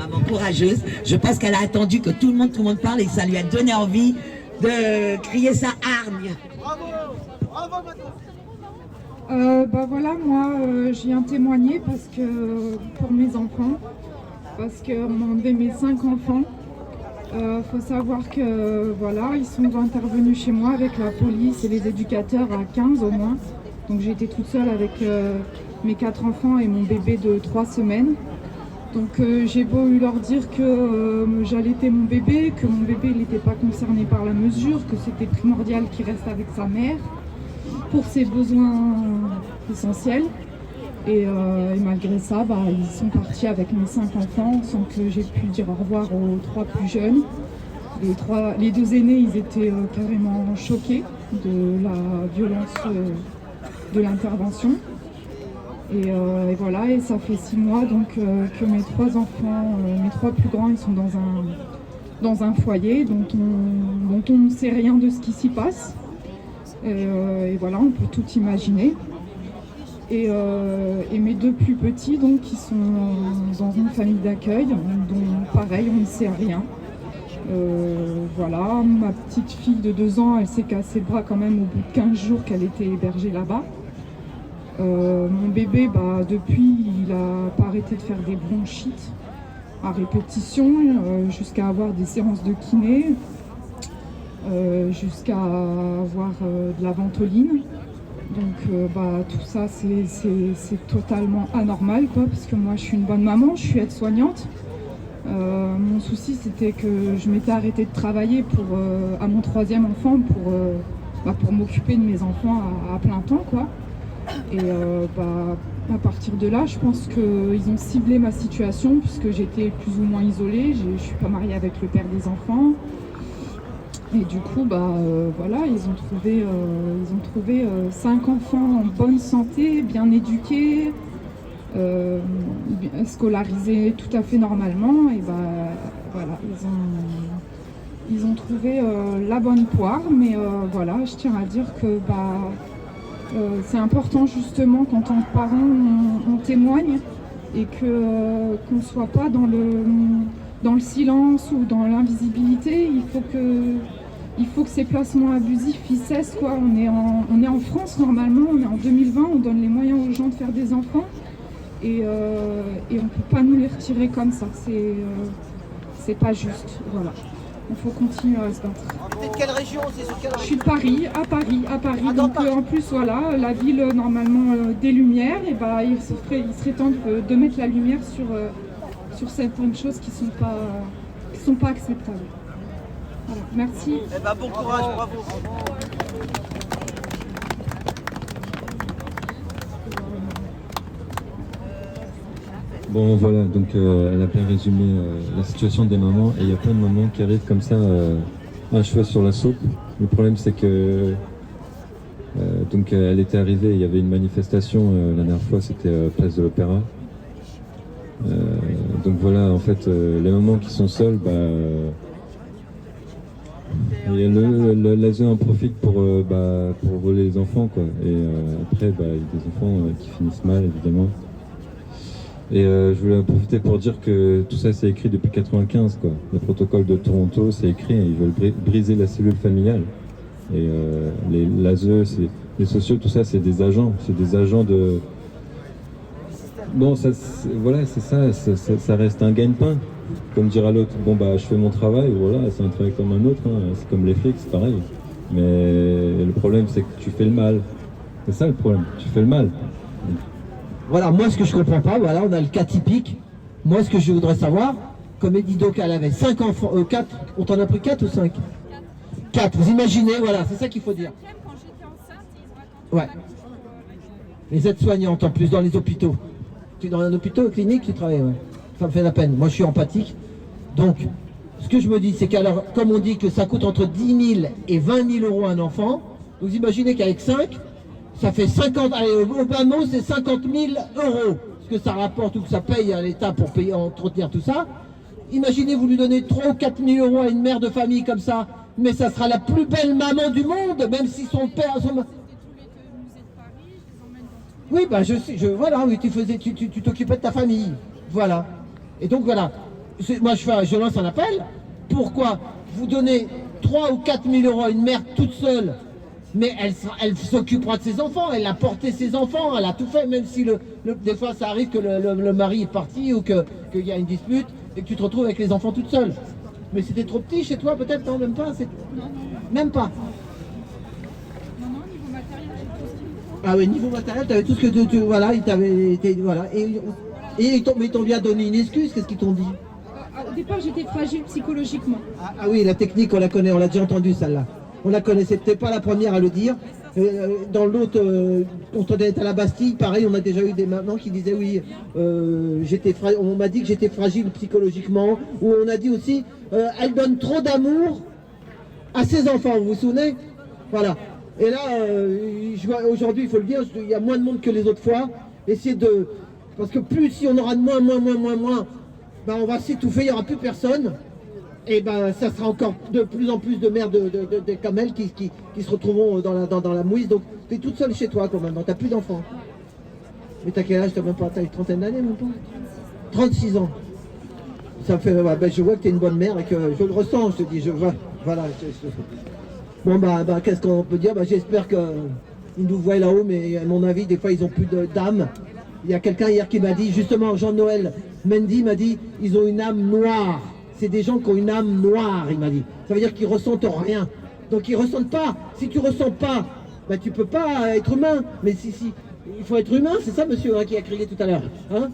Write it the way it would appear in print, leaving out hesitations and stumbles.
maman courageuse. Je pense qu'elle a attendu que tout le monde parle et ça lui a donné envie de crier sa hargne. Bravo, bravo Bah voilà, moi je viens témoigner parce que pour mes enfants, parce qu'on m'a enlevé mes 5 enfants. Faut savoir que voilà, ils sont intervenus chez moi avec la police et les éducateurs à 15 au moins. Donc j'ai été toute seule avec mes 4 enfants et mon bébé de 3 semaines. Donc j'ai beau leur dire que j'allaitais mon bébé, que mon bébé n'était pas concerné par la mesure, que c'était primordial qu'il reste avec sa mère pour ses besoins essentiels. Et malgré ça, bah, ils sont partis avec mes 5 enfants sans que j'ai pu dire au revoir aux 3 plus jeunes. Les 2 aînés, ils étaient carrément choqués de la violence de l'intervention. Et voilà, et ça fait 6 mois donc que mes 3 enfants, mes 3 plus grands, ils sont dans un foyer dont on ne sait rien de ce qui s'y passe. Et voilà, on peut tout imaginer. Et mes 2 plus petits, donc, qui sont dans une famille d'accueil, dont pareil, on ne sait rien. Voilà, ma petite fille de 2 ans, elle s'est cassé le bras quand même au bout de 15 jours qu'elle était hébergée là-bas. Mon bébé, bah, depuis, il n'a pas arrêté de faire des bronchites à répétition, jusqu'à avoir des séances de kiné, jusqu'à avoir de la ventoline. Donc bah, tout ça c'est totalement anormal quoi, parce que moi je suis une bonne maman, je suis aide-soignante. Mon souci c'était que je m'étais arrêtée de travailler à mon 3e enfant pour m'occuper de mes enfants à plein temps quoi. Et bah, à partir de là je pense qu'ils ont ciblé ma situation puisque j'étais plus ou moins isolée, je ne suis pas mariée avec le père des enfants. Et du coup, bah, voilà, ils ont trouvé 5 enfants en bonne santé, bien éduqués, scolarisés tout à fait normalement. Et bah, voilà, ils ont trouvé la bonne poire. Mais voilà, je tiens à dire que bah, c'est important justement qu'en tant que parents, on témoigne et qu'on ne soit pas dans le silence ou dans l'invisibilité. Il faut que ces placements abusifs ils cessent quoi. On est en France normalement, on est en 2020, on donne les moyens aux gens de faire des enfants et on ne peut pas nous les retirer comme ça. C'est pas juste. Voilà. Il faut continuer à se battre. T'es de quelle région? C'est sur quelle Je région? suis de Paris, à Paris. Ah, Donc Paris. en plus voilà, la ville normalement des lumières, et bah, il serait temps de mettre la lumière sur certaines choses qui sont pas acceptables. Voilà, merci. Eh ben, bon courage, bravo. Bon voilà, donc elle a bien résumé la situation des mamans et il y a plein de mamans qui arrivent comme ça un cheveu sur la soupe. Le problème c'est que donc elle était arrivée, il y avait une manifestation la dernière fois, c'était place de l'Opéra. Donc voilà, en fait les mamans qui sont seules, bah, et l'ASE en profite pour voler les enfants quoi. Et après bah, il y a des enfants qui finissent mal évidemment. Et je voulais en profiter pour dire que tout ça c'est écrit depuis 95 quoi. Le protocole de Toronto c'est écrit, ils veulent briser la cellule familiale. Et l'ASE, les sociaux, tout ça c'est des agents de... Bon ça, voilà c'est ça reste un gagne-pain. Comme dira l'autre, bon bah je fais mon travail, voilà, c'est un travail comme un autre, hein. C'est comme les flics, c'est pareil. Mais le problème c'est que tu fais le mal. C'est ça le problème, tu fais le mal. Voilà, moi ce que je comprends pas, voilà, on a le cas typique. Moi ce que je voudrais savoir, comme elle dit donc elle avait 5 enfants, 4, on t'en a pris 4 ou 5 4, vous imaginez, voilà, c'est ça qu'il faut dire. Ouais. Les aides-soignantes en plus dans les hôpitaux. Tu es dans un hôpital, clinique, tu travailles, ouais. Ça me fait la peine, moi je suis empathique. Donc, ce que je me dis, c'est qu'alors, comme on dit que ça coûte entre 10 000 et 20 000 euros un enfant, vous imaginez qu'avec 5, ça fait 50, allez, au bas mot, c'est 50 000 euros, ce que ça rapporte ou que ça paye à l'État pour payer, entretenir tout ça. Imaginez, vous lui donnez 3 ou 4 000 euros à une mère de famille comme ça, mais ça sera la plus belle maman du monde, même si son père... Oui, bah voilà, oui, tu t'occupais de ta famille, voilà. Et donc voilà, Moi, je lance un appel. Pourquoi vous donnez 3 ou 4 000 euros à une mère toute seule, mais elle s'occupera de ses enfants, elle a porté ses enfants, elle a tout fait, même si des fois ça arrive que le mari est parti ou qu'il y a une dispute et que tu te retrouves avec les enfants toute seule. Mais c'était trop petit chez toi peut-être? Non, même pas. Même pas. Non, niveau matériel, j'ai tout ce qu'il me faut. Ah oui, niveau matériel, tu avais tout ce que voilà, voilà. Mais ils t'ont bien donné une excuse, qu'est-ce qu'ils t'ont dit? Au départ, j'étais fragile psychologiquement. Ah oui, la technique, on la connaît, on l'a déjà entendue celle-là. On la connaît, c'était pas la première à le dire. Dans l'autre, quand on était à la Bastille, pareil, on a déjà eu des mamans qui disaient oui, on m'a dit que j'étais fragile psychologiquement. Ou on a dit aussi, elle donne trop d'amour à ses enfants, vous vous souvenez? Voilà. Et là, je vois aujourd'hui, il faut le dire, il y a moins de monde que les autres fois. Parce que plus si on aura de moins, ben on va s'étouffer, il n'y aura plus personne. Et ben ça sera encore de plus en plus de mères de camels qui se retrouveront dans la mouise. Donc tu es toute seule chez toi quand même, tu n'as plus d'enfants. Mais t'as quel âge? T'as même pas une trentaine d'années même pas? 36 ans. Ça me fait, ouais, ben, je vois que tu es une bonne mère et que je le ressens, je te dis, voilà. Bon bah qu'est-ce qu'on peut dire? J'espère qu'ils nous voient là-haut, mais à mon avis, des fois ils ont plus d'âme. Il y a quelqu'un hier qui m'a dit, justement, Jean-Noël Mendy m'a dit, ils ont une âme noire. C'est des gens qui ont une âme noire, il m'a dit. Ça veut dire qu'ils ressentent rien. Donc ils ressentent pas. Si tu ressens pas, ben, tu peux pas être humain. Mais si, il faut être humain, c'est ça monsieur qui a crié tout à l'heure. Hein?